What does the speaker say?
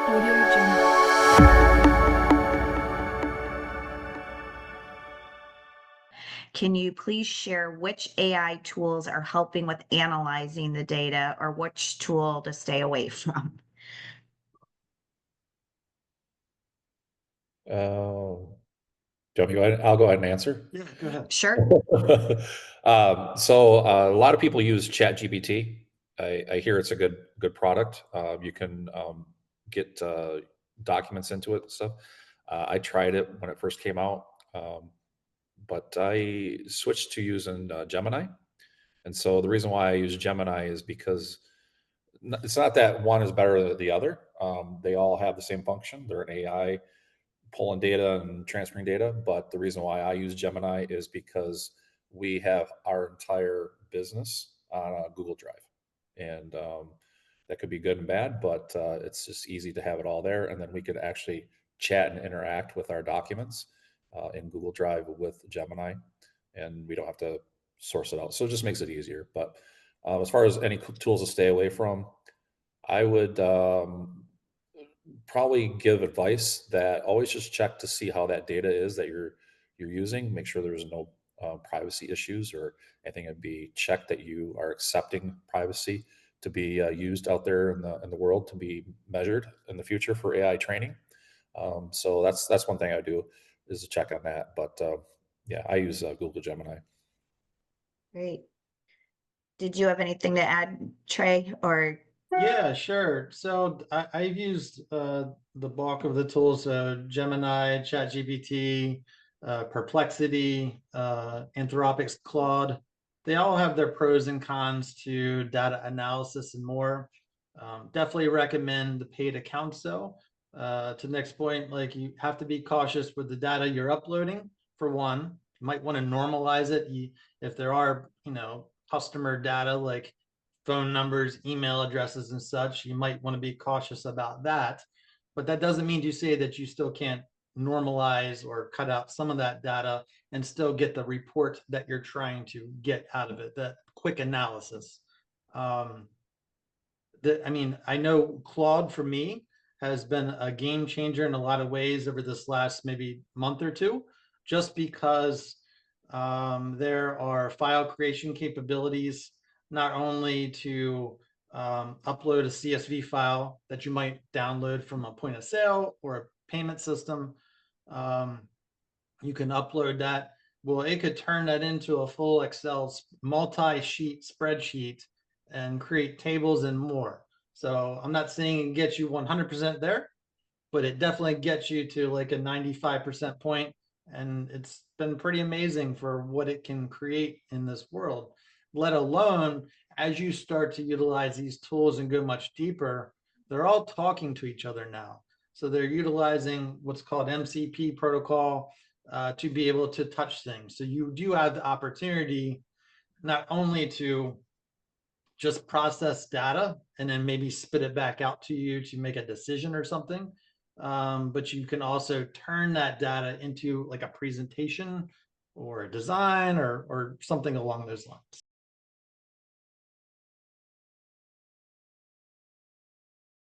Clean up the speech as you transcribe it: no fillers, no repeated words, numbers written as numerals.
Audio Jungle. Can you please share which AI tools are helping with analyzing the data or which tool to stay away from? Do you want me to go ahead? I'll go ahead and answer. Yeah, go ahead. Sure. So a lot of people use ChatGPT. I hear it's a good product. You can get documents into it and stuff. I tried it when it first came out, but I switched to using Gemini. And so the reason why I use Gemini is because it's not that one is better than the other. They all have the same function. They're an AI pulling data and transferring data. But the reason why I use Gemini is because we have our entire business on a Google Drive. And that could be good and bad, but it's just easy to have it all there. And then we could actually chat and interact with our documents in Google Drive with Gemini, and we don't have to source it out. So it just makes it easier. But as far as any tools to stay away from, I would probably give advice that always just check to see how that data is that you're using. Make sure there's no privacy issues or anything. It'd be check that you are accepting privacy to be used out there in the world to be measured in the future for AI training. So that's one thing I do is to check on that. But yeah, I use Google Gemini. Great. Did you have anything to add, Trey? Or Yeah, sure. So I've used the bulk of the tools, Gemini, ChatGPT, Perplexity, Anthropic's Claude. They all have their pros and cons to data analysis and more. Definitely recommend the paid accounts though. To the next point, like you have to be cautious with the data you're uploading. For one, you might want to normalize it. If there are, customer data like phone numbers, email addresses, and such, you might want to be cautious about that. But that doesn't mean to say that you still can't normalize or cut out some of that data and still get the report that you're trying to get out of it, that quick analysis. I know Claude for me has been a game changer in a lot of ways over this last maybe month or two, just because there are file creation capabilities, not only to upload a CSV file that you might download from a point of sale or a payment system. You can upload that. Well, it could turn that into a full Excel multi-sheet spreadsheet and create tables and more. So I'm not saying it gets you 100% there, but it definitely gets you to like a 95% point. And it's been pretty amazing for what it can create in this world, let alone as you start to utilize these tools and go much deeper, they're all talking to each other now. So they're utilizing what's called MCP protocol to be able to touch things. So you do have the opportunity not only to just process data and then maybe spit it back out to you to make a decision or something, but you can also turn that data into like a presentation or a design or something along those lines.